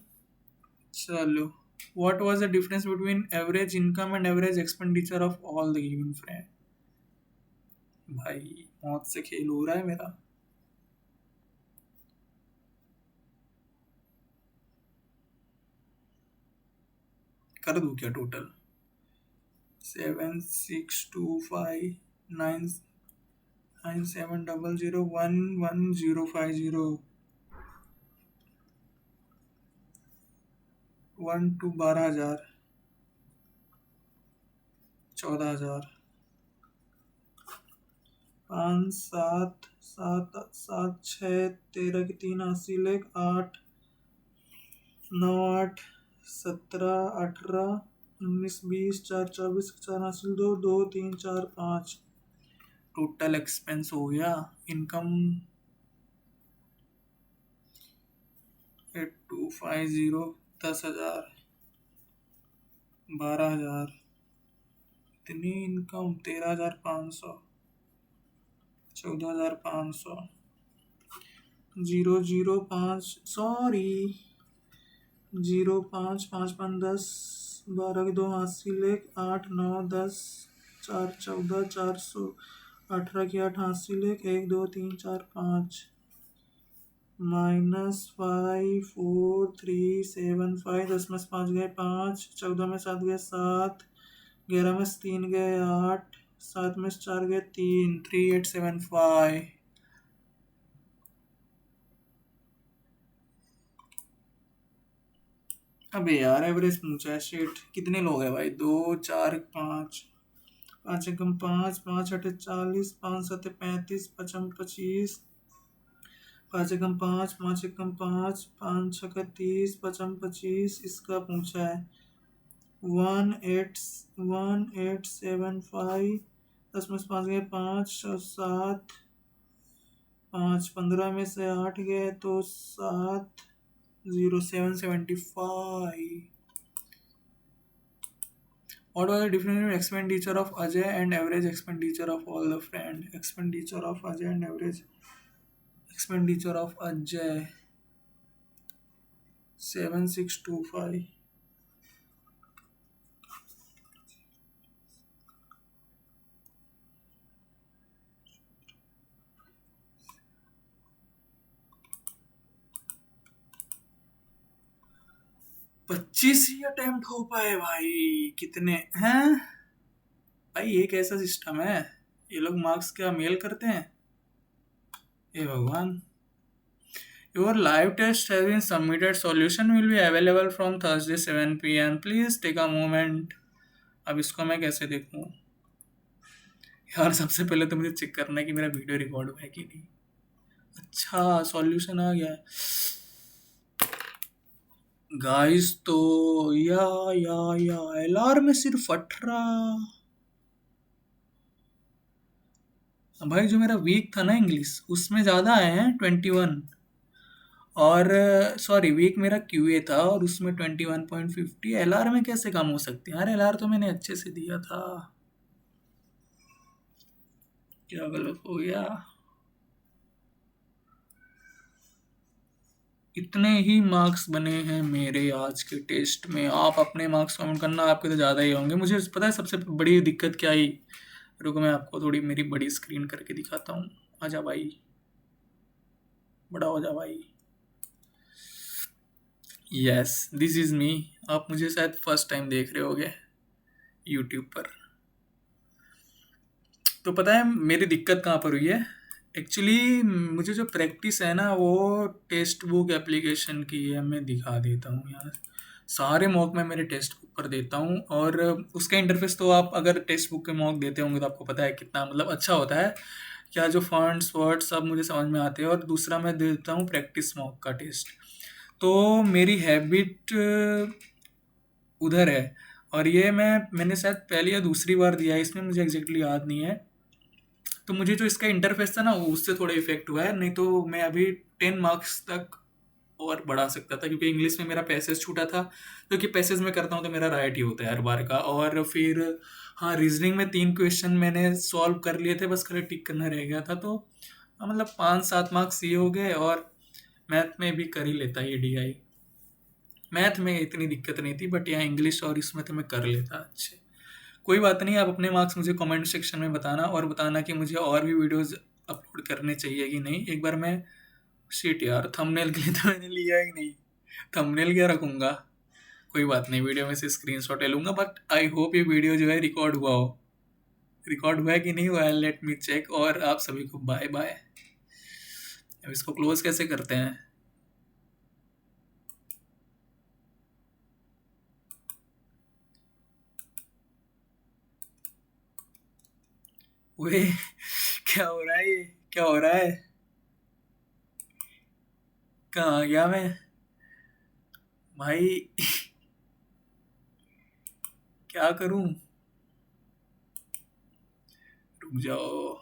[SPEAKER 1] चलो, what was the difference between average income and average expenditure of all the given friend? भाई मौत से खेल हो रहा है मेरा। कर दूं क्या टोटल? 7 6 2 5 9 9 7 0 0 1 1 0 5 0 1 2 12,000 14,000 5 7 7 7 6 13 की 3 80 लाख 8 9 8 17 18 19 20 4 24 4 हासिल 2 2 3 4 5। टोटल एक्सपेंस हो गया। इनकम 8250 10,000 12,000। इतनी इनकम 13,500 14,500 0 0 5 सॉरी 0 5 5 5 10 12 के 2 हासिल 1 8 9 10 4 14 400 18 की 8 हासिल 1 1 2 3 4 5 -5 4 3 7 5 10 में से 5 गए 5 14 में 7 गए 7 11 में से 3 गए 8 7 में से 4 गए 3 3875। अबे यार एवरेज पूछा है शिट। कितने लोग हैं भाई? 2 4 5 5 एकम 5 5 अठे 40 5 सत्ते 35 पचम 25 5 एकम 5 5 एकम 5 5 छक्का 30 पचम 25। इसका पूछा है 1875। 10 में से 5 गए 5 7 5 15 में से 8 गए तो 7 0775। What was the difference between expenditure of Ajay and average expenditure of all the friend? Expenditure of Ajay and average expenditure of Ajay 7625। पच्चीस ही अटेम्प्ट हो पाए भाई। कितने हैं भाई? ये कैसा सिस्टम है? ये लोग मार्क्स क्या मेल करते हैं? हे भगवान। Your live test has been submitted. Solution will be available from Thursday 7 p.m. Please take a moment. अब इसको मैं कैसे देखूं यार? सबसे पहले तो मुझे चेक करना है कि मेरा वीडियो रिकॉर्ड हुआ है कि नहीं। अच्छा, सॉल्यूशन आ गया गाइस। तो या एलआर में सिर्फ 18। भाई जो मेरा वीक था ना इंग्लिश, उसमें ज़्यादा आए हैं 21। और सॉरी, वीक मेरा क्यूए था और उसमें 21.50। एलआर में कैसे कम हो सकते हैं यार? एलआर तो मैंने अच्छे से दिया था। क्या गलत हो गया? इतने ही मार्क्स बने हैं मेरे आज के टेस्ट में। आप अपने मार्क्स काउंट करना, आपके तो ज़्यादा ही होंगे। मुझे पता है सबसे बड़ी दिक्कत क्या आई। रुको मैं आपको थोड़ी मेरी बड़ी स्क्रीन करके दिखाता हूँ। आजा भाई, बड़ा हो जा भाई। Yes, this is me. आप मुझे शायद फर्स्ट टाइम देख रहे होगे यूट्यूब पर। तो पता है मेरी दिक्कत कहाँ पर हुई है? एक्चुअली मुझे जो प्रैक्टिस है ना, वो टेक्स्ट बुक एप्लीकेशन की है। मैं दिखा देता हूँ यार। सारे मॉक मैं मेरे टेक्स्ट बुक पर देता हूँ, और उसका इंटरफेस तो आप अगर टेक्स्ट बुक के मॉक देते होंगे तो आपको पता है कितना मतलब अच्छा होता है। क्या जो फॉन्ट्स वर्ड्स सब मुझे समझ में आते हैं। और दूसरा मैं देता हूँ प्रैक्टिस मॉक का टेस्ट। तो मेरी हैबिट उधर है। और ये मैंने शायद पहली या दूसरी बार दिया है इसमें, मुझे एग्जैक्टली याद नहीं है। तो मुझे जो इसका इंटरफेस था ना, वो उससे थोड़ा इफेक्ट हुआ है। नहीं तो मैं अभी 10 मार्क्स तक और बढ़ा सकता था, क्योंकि इंग्लिश में मेरा पैसेज छूटा था। क्योंकि पैसेज में करता हूँ तो मेरा राइट ही होता है हर बार का। और फिर हाँ, रीजनिंग में 3 क्वेश्चन मैंने सॉल्व कर लिए थे, बस खाली टिक करना रह गया था। तो हाँ, मतलब 5-7 मार्क्स ये हो गए। और मैथ में भी कर ही लेता ये डीआई। मैथ में इतनी दिक्कत नहीं थी, बट यहाँ इंग्लिश और इसमें तो मैं कर लेता अच्छे। कोई बात नहीं, आप अपने मार्क्स मुझे कमेंट सेक्शन में बताना, और बताना कि मुझे और भी वीडियोस अपलोड करने चाहिए कि नहीं। एक बार मैं शिट यार, थंबनेल के लिए तो मैंने लिया ही नहीं। थंबनेल क्या रखूँगा? कोई बात नहीं, वीडियो में से स्क्रीनशॉट ले लूँगा। बट आई होप ये वीडियो जो है रिकॉर्ड हुआ हो। रिकॉर्ड हुआ है कि नहीं हुआ है, लेट मी चेक। और आप सभी को बाय बाय। अब इसको क्लोज कैसे करते हैं? वे क्या हो रहा है ये? क्या हो रहा है? कहाँ आ गया मैं भाई? क्या करूं? रुक जाओ।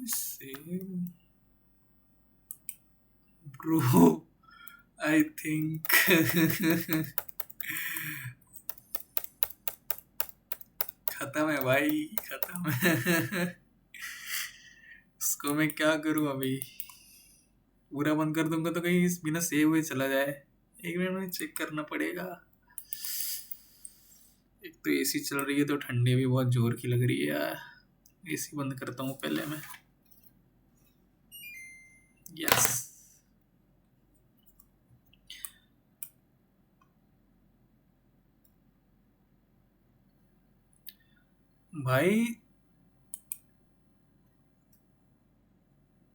[SPEAKER 1] सेव ब्रो, आई थिंक खत्म है भाई, खत्म है। इसको मैं क्या करूं अभी? पूरा बंद कर दूंगा तो कहीं बिना सेव हुए चला जाए। एक मिनट में चेक करना पड़ेगा। एक तो एसी चल रही है तो ठंडी भी बहुत जोर की लग रही है यार। एसी बंद करता हूँ पहले मैं। यस भाई।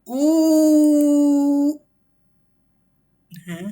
[SPEAKER 1] ओ हैं,